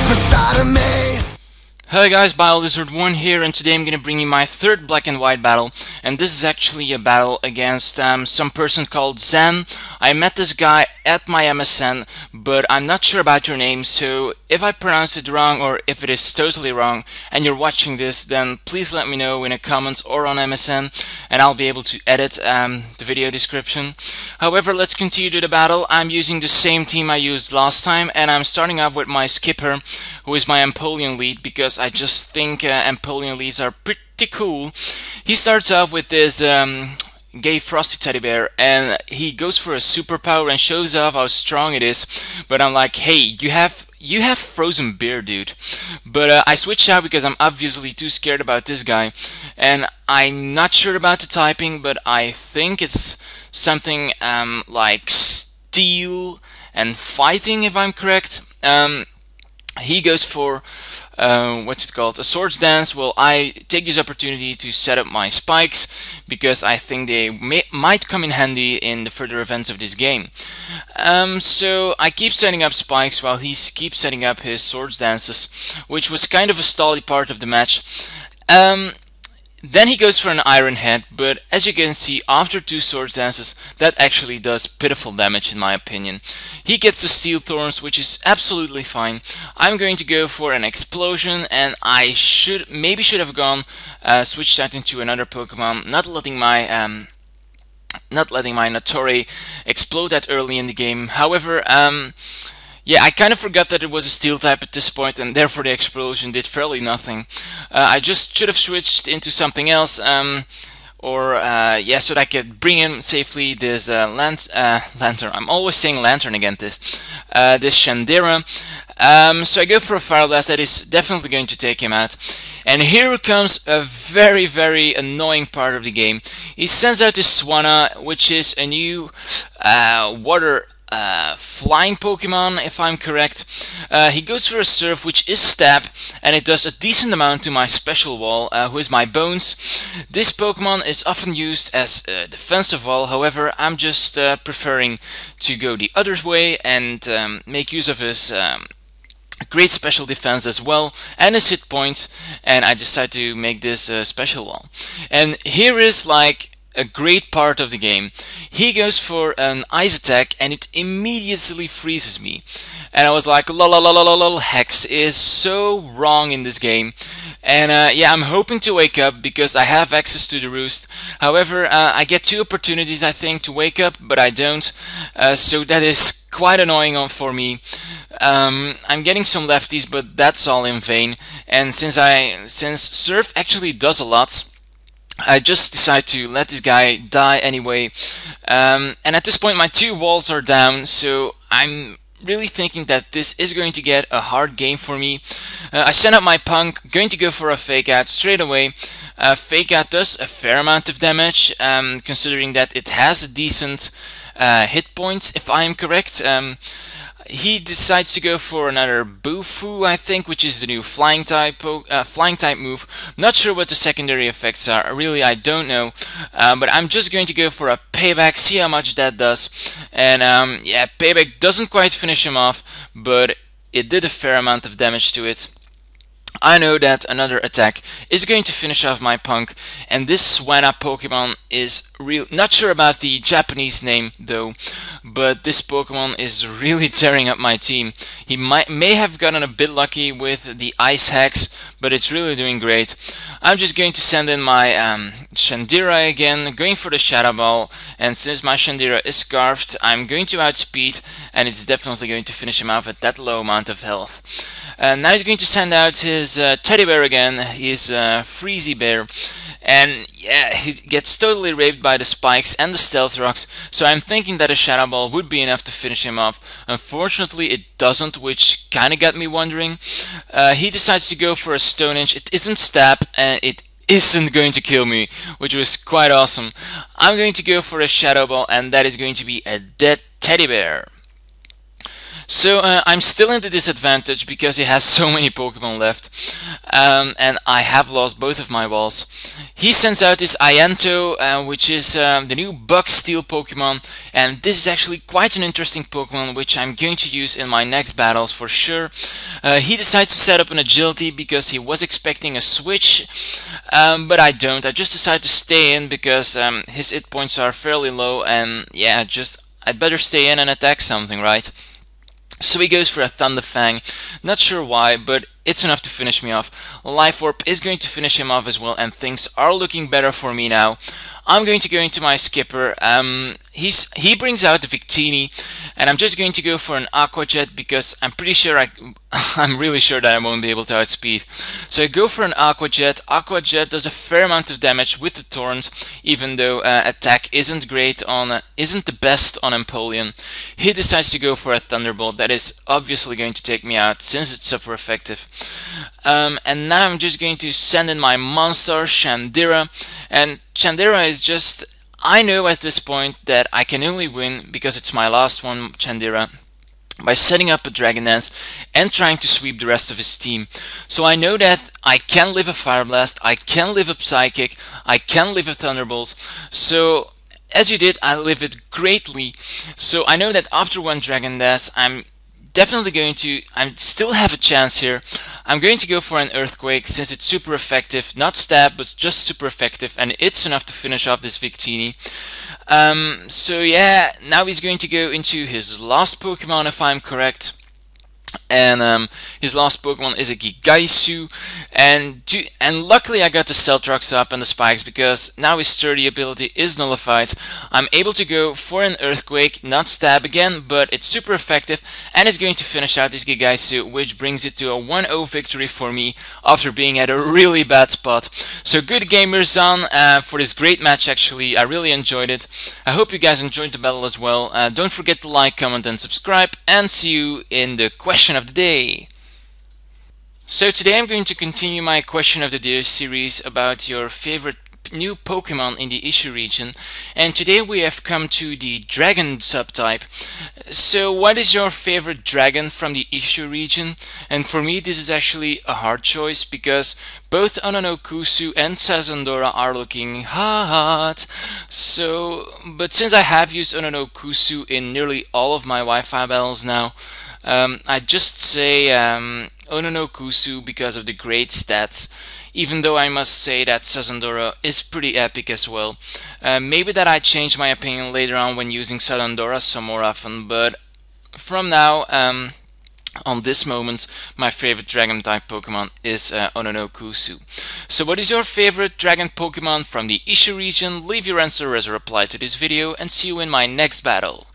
beside of me. Hey guys, Biolizard1 here, and today I'm going to bring you my third black and white battle, and this is actually a battle against some person called Zen. I met this guy at my MSN, but I'm not sure about your name, so if I pronounce it wrong or if it is totally wrong and you're watching this, then please let me know in the comments or on MSN, and I'll be able to edit the video description. However, let's continue to the battle. I'm using the same team I used last time, and I'm starting off with my skipper, who is my Empoleon lead, because I just think Empoleon leads are pretty cool. He starts off with this gay frosty teddy bear, and he goes for a superpower and shows off how strong it is. But I'm like, hey, you have frozen beer, dude. But I switched out because I'm obviously too scared about this guy, and I'm not sure about the typing, but I think it's something like steel and fighting, if I'm correct. He goes for what's it called, a swords dance. Well, I take this opportunity to set up my spikes because I think they might come in handy in the further events of this game. So I keep setting up spikes while he keeps setting up his swords dances, which was kind of a stally part of the match. Then he goes for an iron head, but as you can see, after two swords dances, that actually does pitiful damage in my opinion. He gets the steel thorns, which is absolutely fine. I'm going to go for an explosion, and I maybe should have gone switched that into another Pokemon, not letting my Natori explode that early in the game. However, yeah, I kind of forgot that it was a steel type at this point, and therefore the explosion did fairly nothing. I just should have switched into something else, yeah, so that I could bring in safely this lantern. I'm always saying lantern again. This Shandira. So I go for a Fire Blast. That is definitely going to take him out. And here comes a very, very annoying part of the game. He sends out this Swanna, which is a new water flying Pokemon, if I'm correct. He goes for a Surf, which is Stab, and it does a decent amount to my special wall, who is my Bones. This Pokemon is often used as a defensive wall. However, I'm just preferring to go the other way and make use of his great special defense as well, and his hit points, and I decide to make this special wall. And here is like a great part of the game. He goes for an ice attack, and it immediately freezes me. And I was like, lol, Hex is so wrong in this game. And yeah, I'm hoping to wake up because I have access to the roost. However, I get two opportunities, I think, to wake up, but I don't. So that is quite annoying for me. I'm getting some lefties, but that's all in vain. And since Surf actually does a lot, I just decide to let this guy die anyway. And at this point my two walls are down, so I'm really thinking that this is going to get a hard game for me. I send out my Punk, going to go for a Fake Out straight away. Fake Out does a fair amount of damage, considering that it has a decent hit points, if I am correct. He decides to go for another Bufu, I think, which is the new flying type move. Not sure what the secondary effects are. Really, I don't know. But I'm just going to go for a Payback, see how much that does. And yeah, Payback doesn't quite finish him off, but it did a fair amount of damage to it. I know that another attack is going to finish off my Punk, and this Swanna Pokemon is not sure about the Japanese name though, but this Pokemon is really tearing up my team. He may have gotten a bit lucky with the Ice Hex, but it's really doing great. I'm just going to send in my Shandira again, going for the Shadow Ball, and since my Shandira is scarfed, I'm going to outspeed, and it's definitely going to finish him off at that low amount of health. Now he's going to send out his teddy bear again, his Freezy Bear, and yeah, he gets totally raped by the spikes and the stealth rocks, so I'm thinking that a Shadow Ball would be enough to finish him off. Unfortunately it doesn't, which kinda got me wondering. He decides to go for a Stone Edge. It isn't Stab, and it isn't going to kill me, which was quite awesome. I'm going to go for a Shadow Ball, and that is going to be a dead teddy bear. So I'm still in the disadvantage because he has so many Pokemon left, and I have lost both of my walls. He sends out his Ianto, which is the new Bug Steel Pokemon, and this is actually quite an interesting Pokemon which I'm going to use in my next battles for sure. He decides to set up an Agility because he was expecting a switch, but I don't. I just decide to stay in because his hit points are fairly low, and yeah, I'd better stay in and attack something, right? So he goes for a Thunder Fang, not sure why, but it's enough to finish me off. Life Orb is going to finish him off as well, and things are looking better for me now. I'm going to go into my skipper. He brings out the Victini, and I'm just going to go for an Aqua Jet because I'm pretty sure I'm really sure that I won't be able to outspeed. So I go for an Aqua Jet. Aqua Jet does a fair amount of damage with the Thorns, even though attack isn't the best on Empoleon. He decides to go for a Thunderbolt that is obviously going to take me out since it's super effective. And now I'm just going to send in my monster Chandira, and Chandira is just, I know at this point that I can only win because it's my last one, Chandira, by setting up a Dragon Dance and trying to sweep the rest of his team. So I know that I can live a Fire Blast, I can live a Psychic, I can live a Thunderbolt. So as you did, I live it greatly. So I know that after one Dragon Dance, I'm still have a chance here. I'm going to go for an Earthquake since it's super effective, not stab, but just super effective, and it's enough to finish off this Victini. So yeah, now he's going to go into his last Pokemon if I'm correct. And his last Pokemon is a Gigaisu, and luckily I got the Celtrox up and the Spikes because now his Sturdy ability is nullified. I'm able to go for an Earthquake, not stab again, but it's super effective, and it's going to finish out this Gigaisu, which brings it to a 1-0 victory for me after being at a really bad spot. So good gamers on for this great match. Actually, I really enjoyed it. I hope you guys enjoyed the battle as well. Don't forget to like, comment, and subscribe, and see you in the question of the day. So today I'm going to continue my question of the day series about your favorite new Pokemon in the Isshu region, and today we have come to the Dragon subtype. So what is your favorite dragon from the Isshu region? And for me this is actually a hard choice because both Ononokusu and Sazandora are looking hot. So, but since I have used Ononokusu in nearly all of my Wi-Fi battles now, I just say Ononokusu because of the great stats, even though I must say that Sazandora is pretty epic as well. Maybe that I change my opinion later on when using Sazandora some more often, but from now, on this moment, my favorite dragon type Pokemon is Ononokusu. So what is your favorite dragon Pokemon from the Isshu region? Leave your answer as a reply to this video, and see you in my next battle.